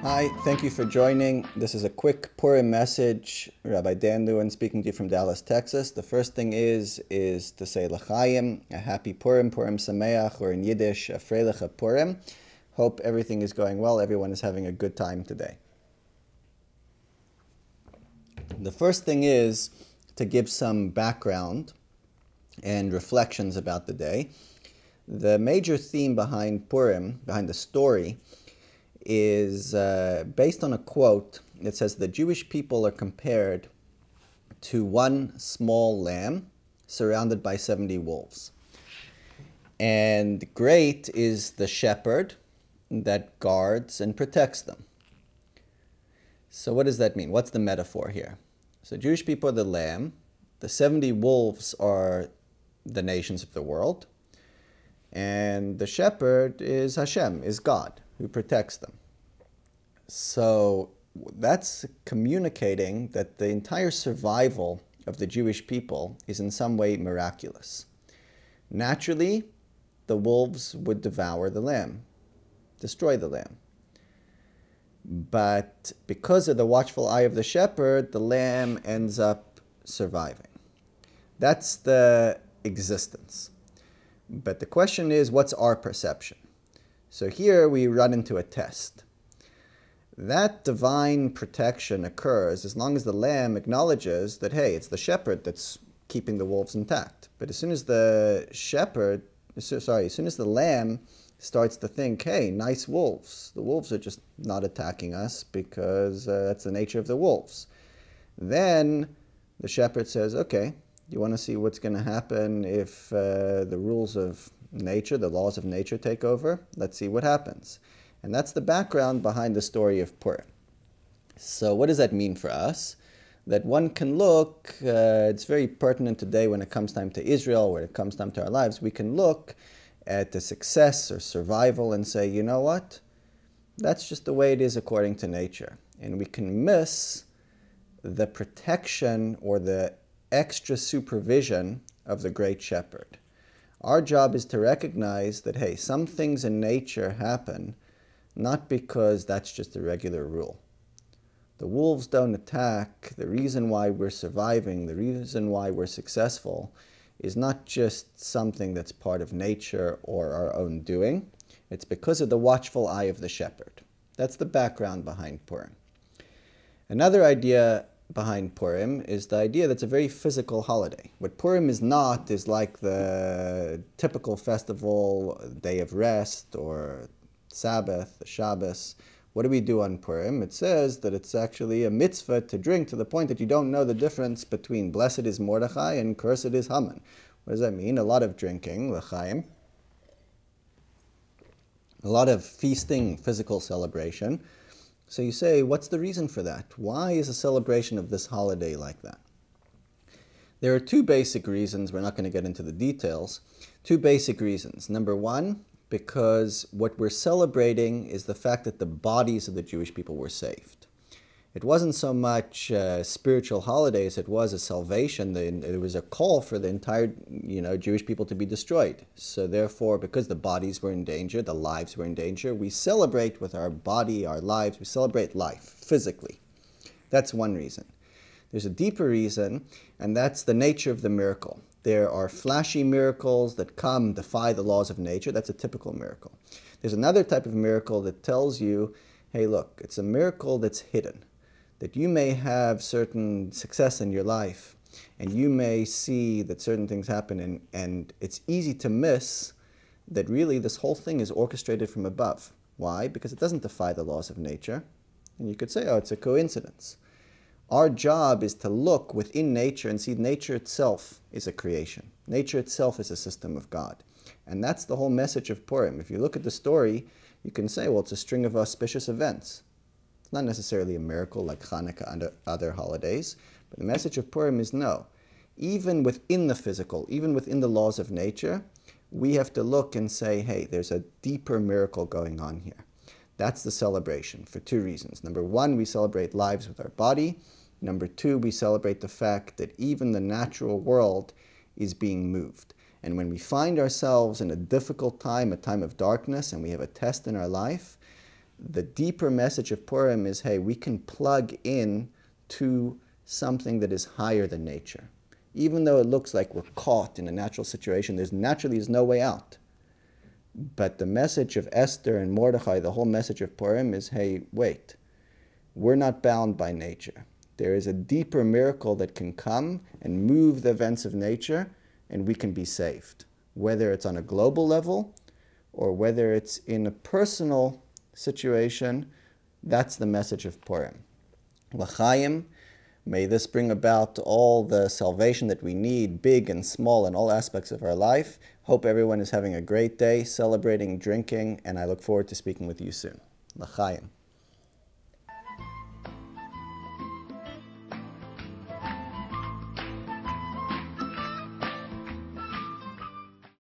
Hi, thank you for joining. This is a quick Purim message. Rabbi Lewin speaking to you from Dallas, Texas. The first thing is to say L'chaim, a happy Purim, Purim Sameach, or in Yiddish, a Freiliche Purim. Hope everything is going well. Everyone is having a good time today. The first thing is to give some background and reflections about the day. The major theme behind Purim, behind the story, is based on a quote that says the Jewish people are compared to one small lamb surrounded by 70 wolves. And great is the shepherd that guards and protects them. So what does that mean? What's the metaphor here? So Jewish people are the lamb, the 70 wolves are the nations of the world, and the shepherd is Hashem, is God, who protects them. So that's communicating that the entire survival of the Jewish people is in some way miraculous. Naturally, the wolves would devour the lamb, destroy the lamb. But because of the watchful eye of the shepherd, the lamb ends up surviving. That's the existence. But the question is, what's our perception? So here we run into a test. That divine protection occurs as long as the lamb acknowledges that, hey, it's the shepherd that's keeping the wolves intact. But as soon as the lamb starts to think, hey, nice wolves, the wolves are just not attacking us because that's the nature of the wolves. Then the shepherd says, okay, you want to see what's going to happen if the rules of nature, the laws of nature take over? Let's see what happens. And that's the background behind the story of Purim. So what does that mean for us? That one can look, it's very pertinent today when it comes time to Israel, when it comes time to our lives, we can look at the success or survival and say, you know what? That's just the way it is according to nature. And we can miss the protection or the extra supervision of the great shepherd. Our job is to recognize that, hey, some things in nature happen not because that's just a regular rule. The wolves don't attack. The reason why we're surviving, the reason why we're successful is not just something that's part of nature or our own doing. It's because of the watchful eye of the shepherd. That's the background behind Purim. Another idea behind Purim is the idea that it's a very physical holiday. What Purim is not is like the typical festival, day of rest, or Sabbath, the Shabbos. What do we do on Purim? It says that it's actually a mitzvah to drink to the point that you don't know the difference between blessed is Mordechai and cursed is Haman. What does that mean? A lot of drinking, l'chaim. A lot of feasting, physical celebration. So you say, what's the reason for that? Why is a celebration of this holiday like that? There are two basic reasons. We're not going to get into the details. Two basic reasons. Number one, because what we're celebrating is the fact that the bodies of the Jewish people were saved. It wasn't so much spiritual holidays, it was a salvation. There was a call for the entire Jewish people to be destroyed. So therefore, because the bodies were in danger, the lives were in danger, we celebrate with our body, our lives, we celebrate life, physically. That's one reason. There's a deeper reason, and that's the nature of the miracle. There are flashy miracles that come, defy the laws of nature. That's a typical miracle. There's another type of miracle that tells you, hey, look, it's a miracle that's hidden. That you may have certain success in your life, and you may see that certain things happen, and it's easy to miss that really this whole thing is orchestrated from above. Why? Because it doesn't defy the laws of nature. And you could say, oh, it's a coincidence. Our job is to look within nature and see nature itself is a creation. Nature itself is a system of God. And that's the whole message of Purim. If you look at the story, you can say, well, it's a string of auspicious events. It's not necessarily a miracle like Hanukkah and other holidays, but the message of Purim is no. Even within the physical, even within the laws of nature, we have to look and say, hey, there's a deeper miracle going on here. That's the celebration for two reasons. Number one, we celebrate lives with our body. Number two, we celebrate the fact that even the natural world is being moved. And when we find ourselves in a difficult time, a time of darkness, and we have a test in our life, The deeper message of Purim is, hey, we can plug in to something that is higher than nature. Even though it looks like we're caught in a natural situation, there's no way out. But the message of Esther and Mordechai, the whole message of Purim is, hey, wait, we're not bound by nature. There is a deeper miracle that can come and move the events of nature, and we can be saved. Whether it's on a global level or whether it's in a personal situation, that's the message of Purim. L'chaim, may this bring about all the salvation that we need, big and small, in all aspects of our life. Hope everyone is having a great day, celebrating, drinking, and I look forward to speaking with you soon. L'chaim.